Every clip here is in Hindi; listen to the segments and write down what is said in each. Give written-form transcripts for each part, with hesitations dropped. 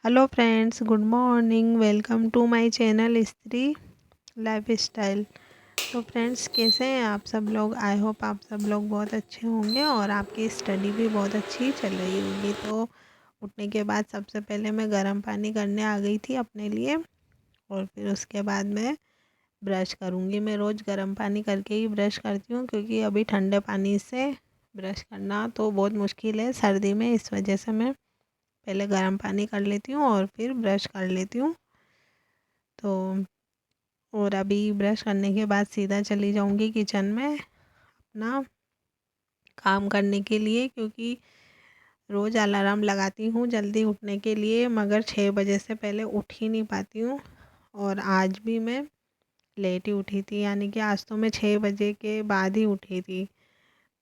Hello friends, good morning. Welcome to my channel Stree lifestyle. तो फ्रेंड्स, कैसे हैं आप सब लोग? आई होप आप सब लोग बहुत अच्छे होंगे और आपकी स्टडी भी बहुत अच्छी चल रही होगी। तो उठने के बाद सबसे पहले मैं गर्म पानी करने आ गई थी अपने लिए, और फिर उसके बाद मैं ब्रश करूँगी। मैं रोज़ गर्म पानी करके ही ब्रश करती हूँ, क्योंकि अभी ठंडे पानी से ब्रश करना तो बहुत मुश्किल है सर्दी में। इस वजह से मैं पहले गर्म पानी कर लेती हूँ और फिर ब्रश कर लेती हूँ। तो और अभी ब्रश करने के बाद सीधा चली जाऊँगी किचन में अपना काम करने के लिए, क्योंकि रोज़ अलार्म लगाती हूँ जल्दी उठने के लिए, मगर 6 बजे से पहले उठ ही नहीं पाती हूँ। और आज भी मैं लेट ही उठी थी, यानी कि आज तो मैं 6 बजे के बाद ही उठी थी।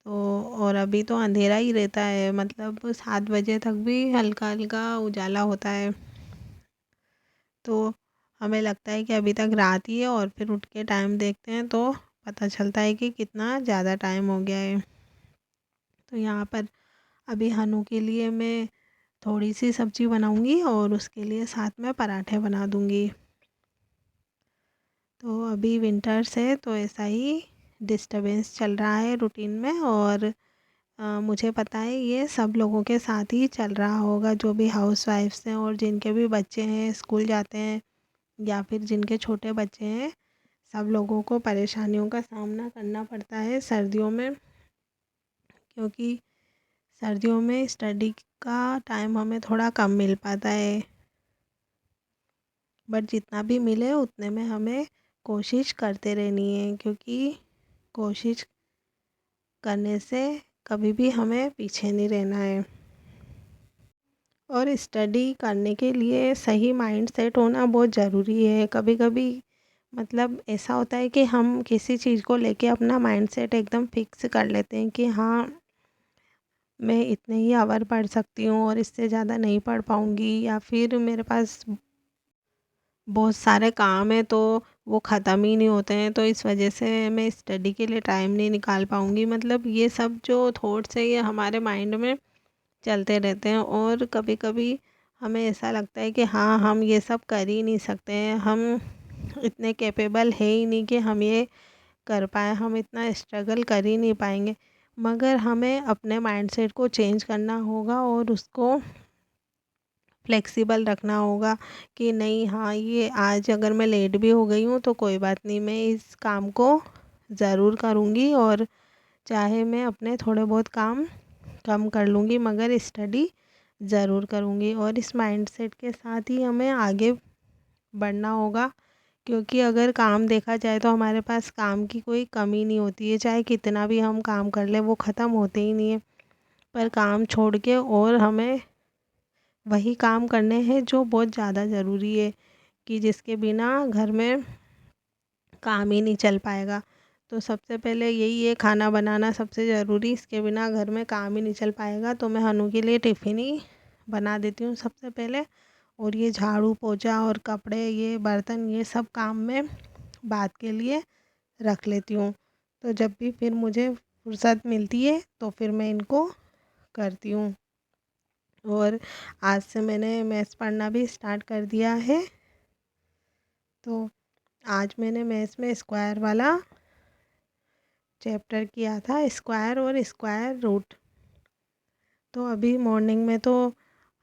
तो और अभी तो अंधेरा ही रहता है, मतलब 7 बजे तक भी हल्का हल्का उजाला होता है। तो हमें लगता है कि अभी तक रात ही है, और फिर उठ के टाइम देखते हैं तो पता चलता है कि कितना ज़्यादा टाइम हो गया है। तो यहाँ पर अभी हनु के लिए मैं थोड़ी सी सब्ज़ी बनाऊंगी और उसके लिए साथ में पराठे बना दूंगी। तो अभी विंटर्स है तो ऐसा ही डिस्टरबेंस चल रहा है रूटीन में, और मुझे पता है ये सब लोगों के साथ ही चल रहा होगा, जो भी हाउस वाइफ्स हैं और जिनके भी बच्चे हैं स्कूल जाते हैं, या फिर जिनके छोटे बच्चे हैं। सब लोगों को परेशानियों का सामना करना पड़ता है सर्दियों में, क्योंकि सर्दियों में स्टडी का टाइम हमें थोड़ा कम मिल पाता है। बट जितना भी मिले उतने में हमें कोशिश करते रहनी है, क्योंकि कोशिश करने से कभी भी हमें पीछे नहीं रहना है। और स्टडी करने के लिए सही माइंड सेट होना बहुत ज़रूरी है। कभी कभी मतलब ऐसा होता है कि हम किसी चीज़ को लेके अपना माइंड सेट एकदम फिक्स कर लेते हैं कि हाँ, मैं इतने ही आवर पढ़ सकती हूँ और इससे ज़्यादा नहीं पढ़ पाऊँगी, या फिर मेरे पास बहुत सारे काम हैं तो वो ख़त्म ही नहीं होते हैं, तो इस वजह से मैं स्टडी के लिए टाइम नहीं निकाल पाऊँगी। मतलब ये सब जो थॉट्स है ये हमारे माइंड में चलते रहते हैं, और कभी कभी हमें ऐसा लगता है कि हाँ, हम ये सब कर ही नहीं सकते हैं, हम इतने कैपेबल है ही नहीं कि हम ये कर पाएँ, हम इतना स्ट्रगल कर ही नहीं पाएंगे। मगर हमें अपने माइंडसेट को चेंज करना होगा और उसको फ्लेक्सिबल रखना होगा कि नहीं, हाँ, ये आज अगर मैं लेट भी हो गई हूँ तो कोई बात नहीं, मैं इस काम को ज़रूर करूँगी, और चाहे मैं अपने थोड़े बहुत काम कम कर लूँगी मगर स्टडी ज़रूर करूँगी। और इस माइंडसेट के साथ ही हमें आगे बढ़ना होगा, क्योंकि अगर काम देखा जाए तो हमारे पास काम की कोई कमी नहीं होती है। चाहे कितना भी हम काम कर लें वो ख़त्म होते ही नहीं है। पर काम छोड़ के और हमें वही काम करने हैं जो बहुत ज़्यादा ज़रूरी है, कि जिसके बिना घर में काम ही नहीं चल पाएगा। तो सबसे पहले यही है, खाना बनाना सबसे ज़रूरी, इसके बिना घर में काम ही नहीं चल पाएगा। तो मैं हनु के लिए टिफ़िन ही बना देती हूँ सबसे पहले, और ये झाड़ू पोछा और कपड़े, ये बर्तन, ये सब काम मैं बाद के लिए रख लेती हूँ। तो जब भी फिर मुझे फुर्सत मिलती है तो फिर मैं इनको करती हूँ। और आज से मैंने मैथ्स पढ़ना भी स्टार्ट कर दिया है। तो आज मैंने मैथ्स में स्क्वायर वाला चैप्टर किया था, स्क्वायर और स्क्वायर रूट। तो अभी मॉर्निंग में तो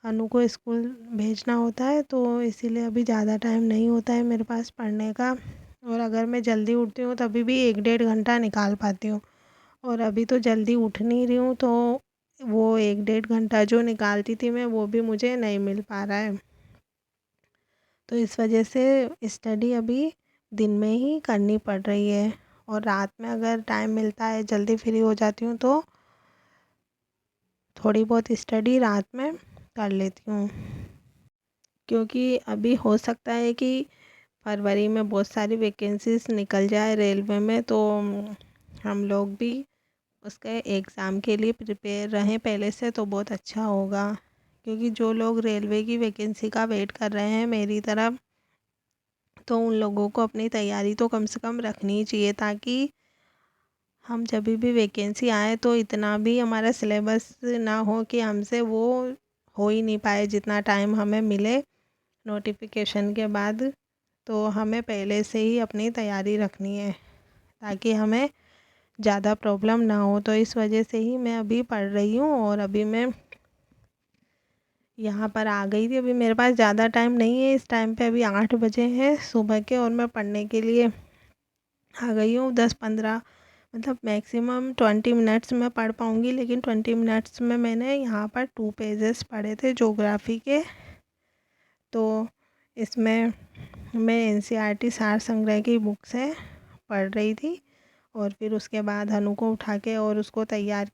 अनु को स्कूल भेजना होता है, तो इसीलिए अभी ज़्यादा टाइम नहीं होता है मेरे पास पढ़ने का। और अगर मैं जल्दी उठती हूँ तभी भी 1 डेढ़ घंटा निकाल पाती हूँ, और अभी तो जल्दी उठ नहीं रही हूँ, तो वो 1 डेढ़ घंटा जो निकालती थी मैं, वो भी मुझे नहीं मिल पा रहा है। तो इस वजह से स्टडी अभी दिन में ही करनी पड़ रही है, और रात में अगर टाइम मिलता है, जल्दी फ्री हो जाती हूँ, तो थोड़ी बहुत स्टडी रात में कर लेती हूँ। क्योंकि अभी हो सकता है कि फरवरी में बहुत सारी वैकेंसीज निकल जाए रेलवे में, तो हम लोग भी उसके एग्ज़ाम के लिए प्रिपेयर रहें पहले से तो बहुत अच्छा होगा। क्योंकि जो लोग रेलवे की वैकेंसी का वेट कर रहे हैं मेरी तरफ, तो उन लोगों को अपनी तैयारी तो कम से कम रखनी ही चाहिए, ताकि हम जब भी वैकेंसी आए तो इतना भी हमारा सिलेबस ना हो कि हमसे वो हो ही नहीं पाए जितना टाइम हमें मिले नोटिफिकेशन के बाद। तो हमें पहले से ही अपनी तैयारी रखनी है ताकि हमें ज़्यादा प्रॉब्लम ना हो। तो इस वजह से ही मैं अभी पढ़ रही हूँ और अभी मैं यहाँ पर आ गई थी। अभी मेरे पास ज़्यादा टाइम नहीं है, इस टाइम पे अभी 8 बजे हैं सुबह के और मैं पढ़ने के लिए आ गई हूँ। 10-15 मतलब मैक्सिमम 20 मिनट्स में पढ़ पाऊँगी, लेकिन 20 मिनट्स में मैंने यहाँ पर 2 पेजेस पढ़े थे ज्योग्राफी के। तो इसमें मैं एनसीईआरटी सार संग्रह की बुक से पढ़ रही थी और फिर उसके बाद हनु को उठा के और उसको तैयार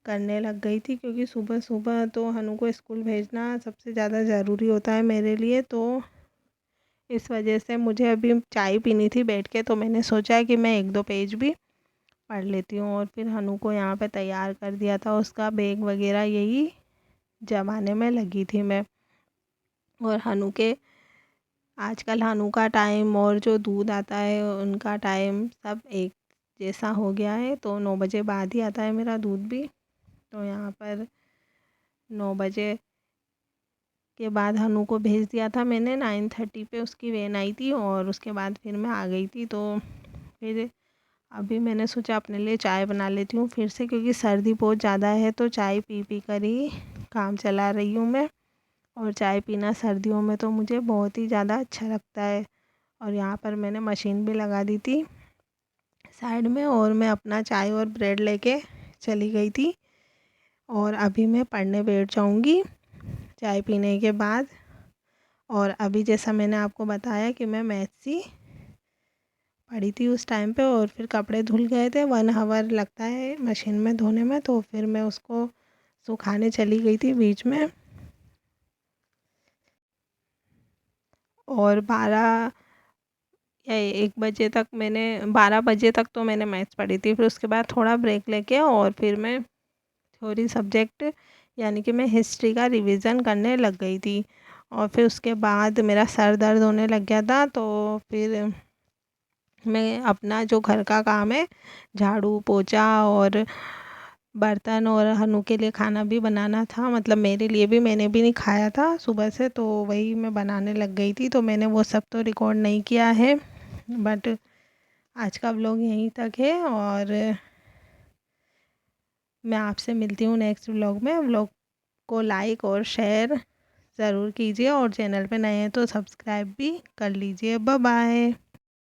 करने लग गई थी, क्योंकि सुबह सुबह तो हनु को स्कूल भेजना सबसे ज़्यादा ज़रूरी होता है मेरे लिए। तो इस वजह से मुझे अभी चाय पीनी थी बैठ के, तो मैंने सोचा कि मैं 1-2 पेज भी पढ़ लेती हूँ। और फिर हनु को यहाँ पे तैयार कर दिया था, उसका बैग वगैरह यही जमाने में लगी थी मैं। और हनु के आजकल हनु का टाइम और जो दूध आता है उनका टाइम सब एक जैसा हो गया है, तो 9 बजे बाद ही आता है मेरा दूध भी। तो यहाँ पर 9 बजे के बाद हनु को भेज दिया था मैंने। 9:30 पे उसकी वैन आई थी और उसके बाद फिर मैं आ गई थी। तो फिर अभी मैंने सोचा अपने लिए चाय बना लेती हूँ फिर से, क्योंकि सर्दी बहुत ज़्यादा है तो चाय पी पी कर ही काम चला रही हूँ मैं। और चाय पीना सर्दियों में तो मुझे बहुत ही ज़्यादा अच्छा लगता है। और यहाँ पर मैंने मशीन भी लगा दी थी साइड में और मैं अपना चाय और ब्रेड लेके चली गई थी। और अभी मैं पढ़ने बैठ जाऊँगी चाय पीने के बाद। और अभी जैसा मैंने आपको बताया कि मैं मैथ्स ही पढ़ी थी उस टाइम पे, और फिर कपड़े धुल गए थे। 1 आवर लगता है मशीन में धोने में, तो फिर मैं उसको सुखाने चली गई थी बीच में। और 12 या 1 बजे तक मैंने 12 बजे तक तो मैंने मैथ्स पढ़ी थी। फिर उसके बाद थोड़ा ब्रेक लेके और फिर मैं थ्योरी सब्जेक्ट यानी कि मैं हिस्ट्री का रिवीजन करने लग गई थी। और फिर उसके बाद मेरा सर दर्द होने लग गया था, तो फिर मैं अपना जो घर का काम है झाड़ू पोछा और बर्तन और हनु के लिए खाना भी बनाना था, मतलब मेरे लिए भी, मैंने भी नहीं खाया था सुबह से, तो वही मैं बनाने लग गई थी। तो मैंने वो सब तो रिकॉर्ड नहीं किया है, बट आज का व्लॉग यहीं तक है। और मैं आपसे मिलती हूँ नेक्स्ट व्लॉग में। व्लॉग को लाइक और शेयर ज़रूर कीजिए और चैनल पे नए हैं तो सब्सक्राइब भी कर लीजिए। Bye bye.